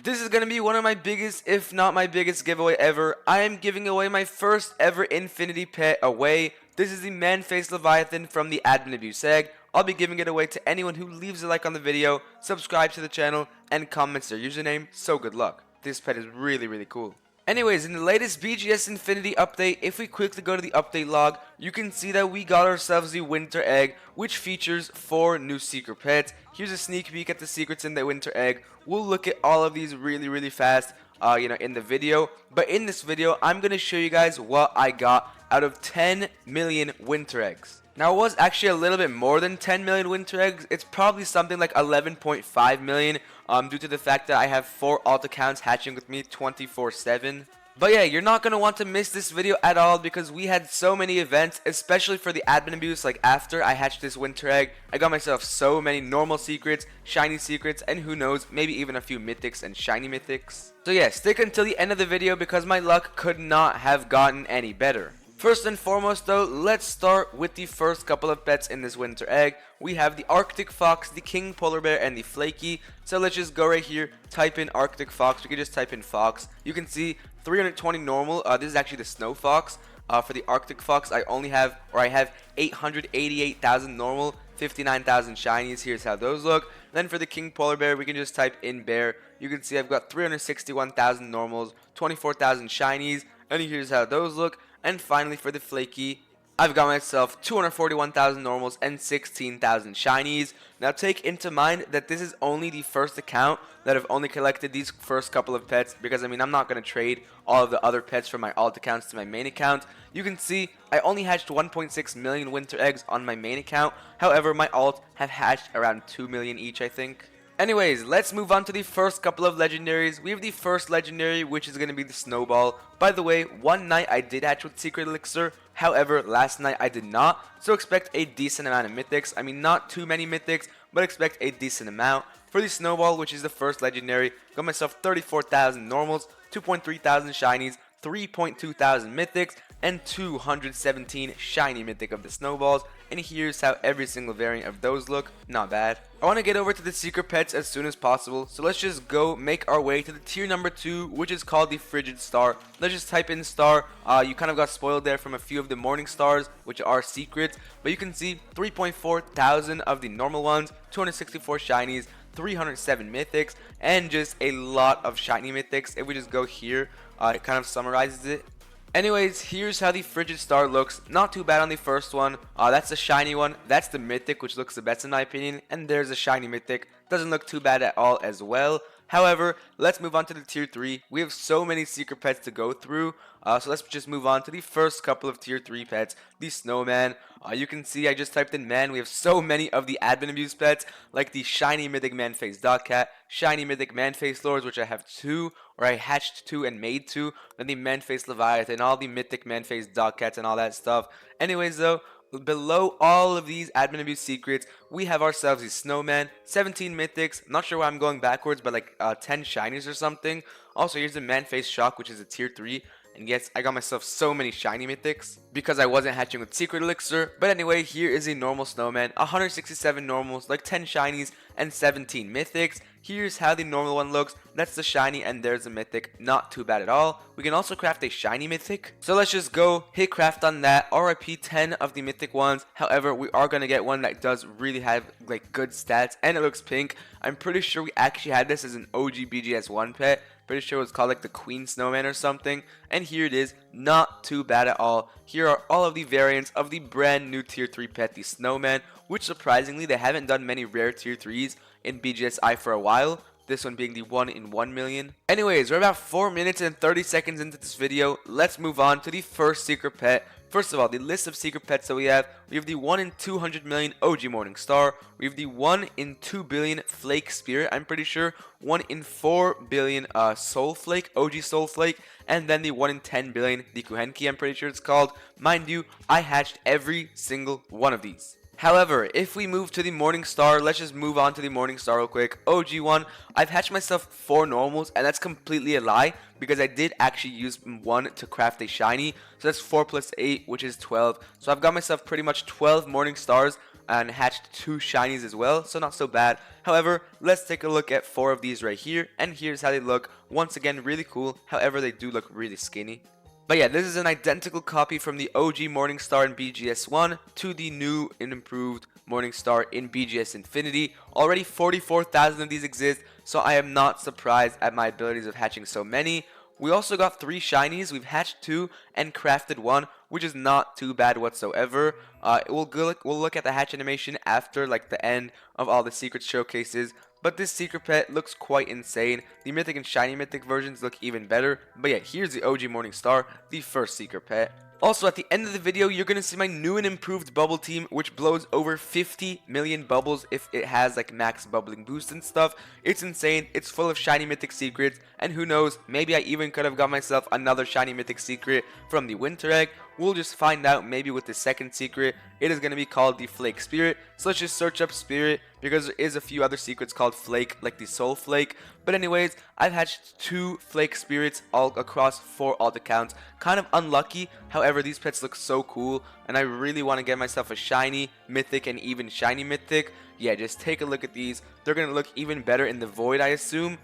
This is going to be one of my biggest, if not my biggest giveaway ever. I am giving away my first ever Infinity pet away. This is the Man-Faced Leviathan from the Admin Abuse Egg. I'll be giving it away to anyone who leaves a like on the video, subscribes to the channel, and comments their username, so good luck. This pet is really cool. Anyways, in the latest BGS Infinity update, if we quickly go to the update log, you can see that we got ourselves the Winter Egg, which features 4 new secret pets. Here's a sneak peek at the secrets in the Winter Egg. We'll look at all of these really fast, in the video. But in this video, I'm going to show you guys what I got out of 10 million Winter Eggs. Now, it was actually a little bit more than 10 million Winter Eggs. It's probably something like 11.5 million due to the fact that I have 4 alt accounts hatching with me 24/7. But yeah, you're not going to want to miss this video at all because we had so many events, especially for the admin abuse. Like after I hatched this Winter Egg, I got myself so many normal secrets, shiny secrets, and who knows, maybe even a few mythics and shiny mythics. So yeah, stick until the end of the video because my luck could not have gotten any better. First and foremost though, let's start with the first couple of pets in this Winter Egg. We have the Arctic Fox, the King Polar Bear, and the Flaky. So let's just go right here, type in Arctic Fox. We can just type in Fox. You can see 320 normal. This is actually the Snow Fox. For the Arctic Fox, I have 888,000 normal, 59,000 shinies. Here's how those look. Then for the King Polar Bear, we can just type in Bear. You can see I've got 361,000 normals, 24,000 shinies, and here's how those look. And finally for the Flaky, I've got myself 241,000 normals and 16,000 shinies. Now take into mind that this is only the first account that I've only collected these first couple of pets, because I mean I'm not going to trade all of the other pets from my alt accounts to my main account. You can see I only hatched 1.6 million Winter Eggs on my main account. However, my alt have hatched around 2 million each, I think. Anyways, let's move on to the first couple of legendaries. We have the first legendary, which is going to be the Snowball. By the way, one night I did hatch with Secret Elixir. However, last night I did not. So expect a decent amount of mythics. I mean, not too many mythics, but expect a decent amount. For the Snowball, which is the first legendary, got myself 34,000 normals, 2.3 thousand shinies, 3.2 thousand mythics, and 217 shiny mythic of the Snowballs. And here's how every single variant of those look. Not bad. I want to get over to the secret pets as soon as possible, so let's just go make our way to the tier number 2, which is called the Frigid Star. Let's just type in star. You kind of got spoiled there from a few of the morning stars, which are secrets, but you can see 3.4 thousand of the normal ones, 264 shinies, 307 mythics, and just a lot of shiny mythics. If we just go here, it kind of summarizes it. Anyways, here's how the Frigid Star looks. Not too bad on the first one. That's the shiny one. That's the mythic, which looks the best in my opinion. And there's a shiny mythic. Doesn't look too bad at all as well. However, let's move on to the tier 3. We have so many secret pets to go through. So let's just move on to the first couple of tier 3 pets. The Snowman. You can see I just typed in man. We have so many of the admin abuse pets, like the shiny mythic man-faced dog cat, shiny mythic man-faced lords, which I have 2, or I hatched 2 and made 2, then the man-faced leviathan, all the mythic man-faced dog cats and all that stuff. Anyways though, below all of these admin abuse secrets, we have ourselves the Snowman, 17 mythics. Not sure why I'm going backwards, but like 10 shinies or something. Also, here's the man-faced shock, which is a tier 3. And yes, I got myself so many shiny mythics because I wasn't hatching with Secret Elixir. But anyway, here is a normal Snowman, 167 normals, like 10 shinies and 17 mythics. Here's how the normal one looks. That's the shiny and there's a mythic. Not too bad at all. We can also craft a shiny mythic. So let's just go hit craft on that. RIP 10 of the mythic ones. However, we are going to get one that does really have like good stats and it looks pink. I'm pretty sure we actually had this as an OG BGS 1 pet. Pretty sure it was called like the Queen Snowman or something. And here it is. Not too bad at all. Here are all of the variants of the brand new tier 3 pet, the Snowman, which surprisingly they haven't done many rare tier 3s in BGSI for a while. This one being the 1 in 1 million. Anyways, we're about 4 minutes and 30 seconds into this video. Let's move on to the first secret pet. First of all, the list of secret pets that we have the 1 in 200 million OG Morning Star, we have the 1 in 2 billion Flake Spirit, I'm pretty sure, 1 in 4 billion Soul Flake, OG Soul Flake, and then the 1 in 10 billion, the Kuhenki, I'm pretty sure it's called. Mind you, I hatched every single one of these. However, if we move to the Morning Star, let's just move on to the Morning Star real quick. OG1, I've hatched myself 4 normals, and that's completely a lie, because I did actually use 1 to craft a shiny, so that's 4 plus 8, which is 12. So I've got myself pretty much 12 Morning Stars, and hatched 2 shinies as well, so not so bad. However, let's take a look at 4 of these right here, and here's how they look. Once again, really cool. However, they do look really skinny. But yeah, this is an identical copy from the OG Morningstar in BGS1 to the new and improved Morningstar in BGS Infinity. Already 44,000 of these exist, so I am not surprised at my abilities of hatching so many. We also got 3 shinies. We've hatched 2 and crafted 1, which is not too bad whatsoever. We'll look at the hatch animation after like the end of all the secret showcases. But this secret pet looks quite insane. The mythic and shiny mythic versions look even better. But yeah, here's the OG Morningstar, the first secret pet. Also, at the end of the video, you're going to see my new and improved bubble team, which blows over 50 million bubbles if it has like max bubbling boost and stuff. It's insane. It's full of shiny mythic secrets, and who knows, maybe I even could have got myself another shiny mythic secret from the winter egg. We'll just find out maybe with the second secret. It is going to be called the Flake Spirit. So let's just search up Spirit, because there is a few other secrets called Flake, like the Soul Flake. But anyways, I've hatched 2 Flake Spirits all across 4 alt accounts. Kind of unlucky, however these pets look so cool, and I really want to get myself a shiny, mythic, and even shiny mythic. Yeah, just take a look at these. They're going to look even better in the void, I assume.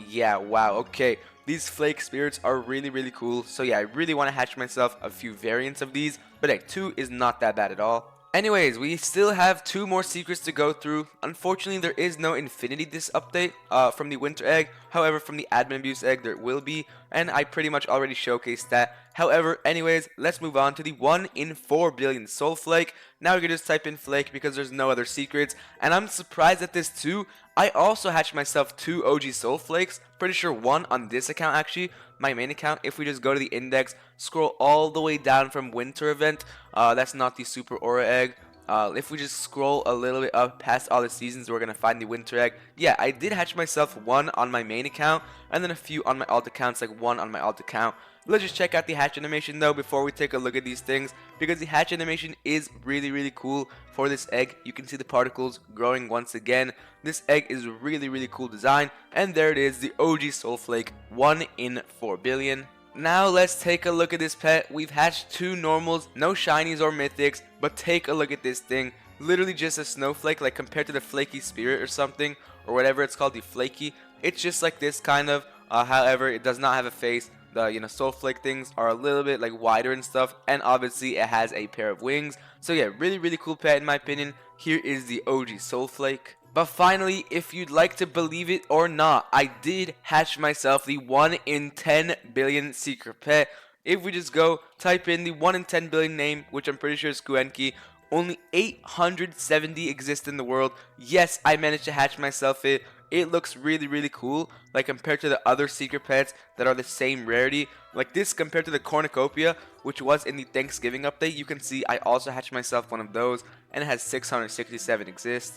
Yeah, wow, okay. These Flake Spirits are really cool. So yeah, I really want to hatch myself a few variants of these. But hey, 2 is not that bad at all. Anyways, we still have 2 more secrets to go through. Unfortunately, there is no Infinity this update from the Winter Egg. However, from the Admin Abuse Egg, there will be. And I pretty much already showcased that. However, anyways, let's move on to the 1 in 4 billion Soul Flake. Now we can just type in Flake because there's no other secrets. And I'm surprised at this too. I also hatched myself 2 OG Soul Flakes. Pretty sure 1 on this account actually. My main account, if we just go to the index, scroll all the way down from Winter Event. That's not the Super Aura Egg. If we just scroll a little bit up past all the seasons, we're going to find the Winter Egg. Yeah, I did hatch myself 1 on my main account, and then a few on my alt accounts, like 1 on my alt account. Let's just check out the hatch animation though before we take a look at these things, because the hatch animation is really cool for this egg. You can see the particles growing once again. This egg is really cool design, and there it is, the OG Soul Flake, 1 in 4 billion. Now let's take a look at this pet. We've hatched 2 normals, no shinies or mythics, but take a look at this thing. Literally just a snowflake, like compared to the Flaky Spirit or something, or whatever it's called, the Flaky. It's just like this kind of, however, it does not have a face. The Soul Flake things are a little bit like wider and stuff, and obviously it has a pair of wings. So yeah, really cool pet in my opinion. Here is the OG Soul Flake. But finally, if you'd like to believe it or not, I did hatch myself the 1 in 10 billion secret pet. If we just go type in the 1 in 10 billion name, which I'm pretty sure is Kuenki, only 870 exist in the world. Yes, I managed to hatch myself it. It looks really cool, like compared to the other secret pets that are the same rarity. Like this compared to the Cornucopia, which was in the Thanksgiving update, you can see I also hatched myself one of those, and it has 667 exist.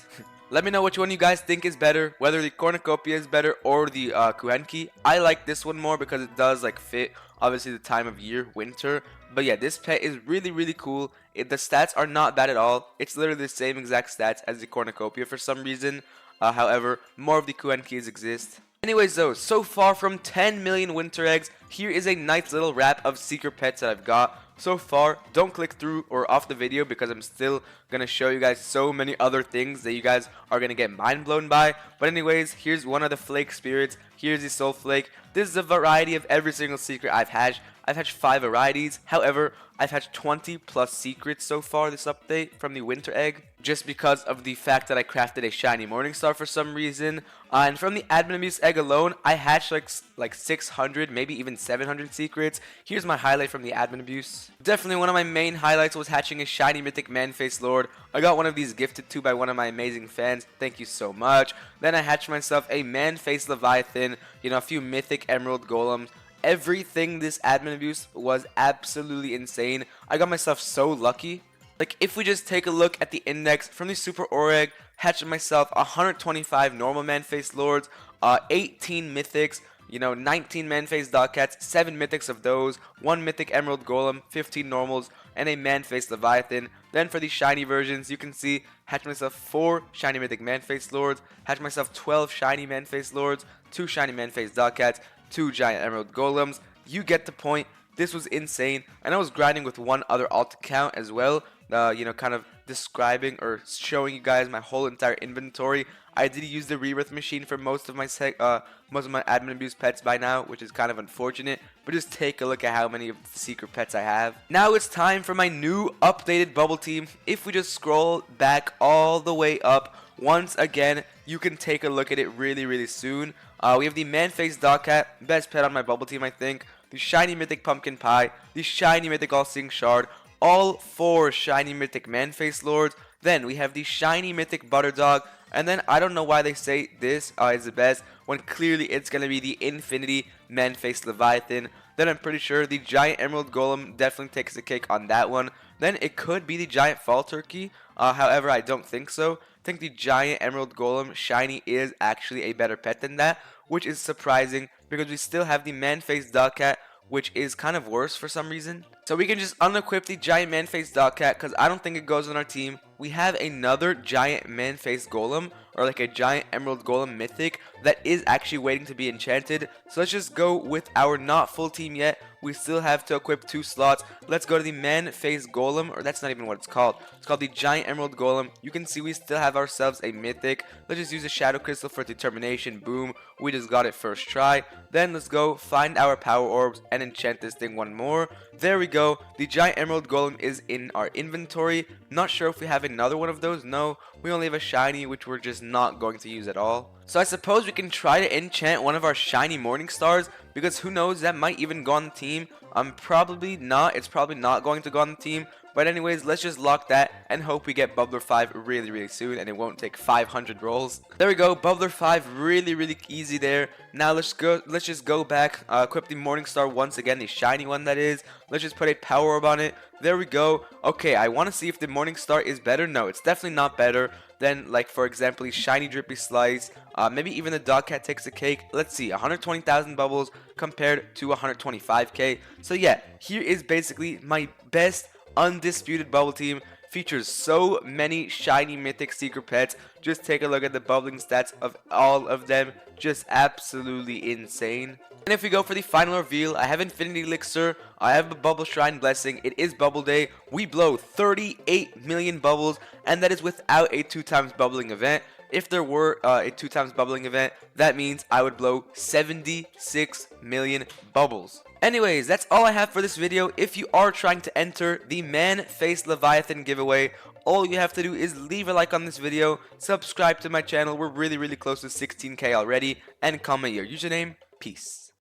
Let me know which one you guys think is better, whether the Cornucopia is better or the Kuenki. I like this one more because it does like fit obviously the time of year, winter. But yeah, this pet is really cool. The stats are not bad at all. It's literally the same exact stats as the Cornucopia for some reason. However, more of the Kuenkis exist. Anyways though, so far from 10 million winter eggs, here is a nice little wrap of secret pets that I've got. So far, don't click through or off the video because I'm still going to show you guys so many other things that you guys are going to get mind blown by. But anyways, here's one of the Flake Spirits. Here's the Soul Flake. This is a variety of every single secret I've hatched. I've hatched 5 varieties. However, I've hatched 20 plus secrets so far this update from the winter egg, just because of the fact that I crafted a shiny Morningstar for some reason. And from the Admin Abuse egg alone, I hatched like 600, maybe even 700 secrets. Here's my highlight from the Admin Abuse. Definitely one of my main highlights was hatching a shiny mythic Man-Faced Lord. I got one of these gifted to by one of my amazing fans. Thank you so much. Then I hatched myself a Man-Faced Leviathan, a few mythic Emerald Golems. Everything this Admin Abuse was absolutely insane. I got myself so lucky. Like if we just take a look at the index from the Super Aura Egg, hatched myself 125 normal Man-Faced Lords, 18 mythics, 19 Man-Faced Dogcats, 7 mythics of those, 1 mythic Emerald Golem, 15 normals, and a Man-Faced Leviathan. Then for the shiny versions, you can see, hatched myself 4 shiny mythic Man-Faced Lords, hatched myself 12 shiny Man-Faced Lords, 2 shiny Man-Faced Dogcats, 2 giant Emerald Golems. You get the point. This was insane, and I was grinding with one other alt account as well, kind of describing or showing you guys my whole entire inventory. I did use the rebirth machine for most of my admin abuse pets by now, which is kind of unfortunate, but just take a look at how many of the secret pets I have. Now it's time for my new updated bubble team. If we just scroll back all the way up, once again, you can take a look at it really soon. We have the man-faced dog cat, best pet on my bubble team, I think. The shiny mythic pumpkin pie, the shiny mythic all-seeing shard, all 4 shiny mythic man-faced lords. Then we have the shiny mythic butter dog, and then I don't know why they say this is the best when clearly it's gonna be the infinity man-faced leviathan. Then I'm pretty sure the giant emerald golem definitely takes the cake on that one. Then it could be the giant fall turkey. However, I don't think so. I think the giant emerald golem shiny is actually a better pet than that, which is surprising because we still have the man-faced dog cat, which is kind of worse for some reason. So we can just unequip the giant man-faced dog cat because I don't think it goes on our team. We have another giant man-faced golem, or like a giant emerald golem mythic, that is actually waiting to be enchanted. So let's just go with our not full team yet. We still have to equip 2 slots. Let's go to the man-faced golem, or that's not even what it's called. It's called the giant emerald golem. You can see we still have ourselves a mythic. Let's just use a shadow crystal for determination. Boom, we just got it first try. Then let's go find our power orbs and enchant this thing one more. There we go. The giant emerald golem is in our inventory. Not sure if we have another one of those. No, we only have a shiny, which we're just not going to use at all. So I suppose we can try to enchant one of our shiny morning stars, because who knows, that might even go on the team. Probably not. It's probably not going to go on the team. But anyways, let's just lock that and hope we get Bubbler 5 really soon and it won't take 500 rolls. There we go, Bubbler 5 really easy there. Now let's just go back, equip the Morningstar once again, the shiny one that is. Let's just put a power orb on it. There we go. Okay, I want to see if the Morningstar is better. No, it's definitely not better than, like, for example, the shiny drippy slice. Maybe even the dog cat takes a cake. Let's see, 120,000 bubbles compared to 125k. So yeah, here is basically my best undisputed bubble team. Features so many shiny mythic secret pets. Just take a look at the bubbling stats of all of them. Just absolutely insane. And if we go for the final reveal, I have Infinity Elixir, I have a Bubble Shrine Blessing, it is Bubble Day, we blow 38 million bubbles, and that is without a 2x bubbling event. If there were a 2x bubbling event, that means I would blow 76 million bubbles. Anyways, that's all I have for this video. If you are trying to enter the Man-Faced Leviathan giveaway, all you have to do is leave a like on this video, subscribe to my channel, we're really close to 16k already, and comment your username. Peace.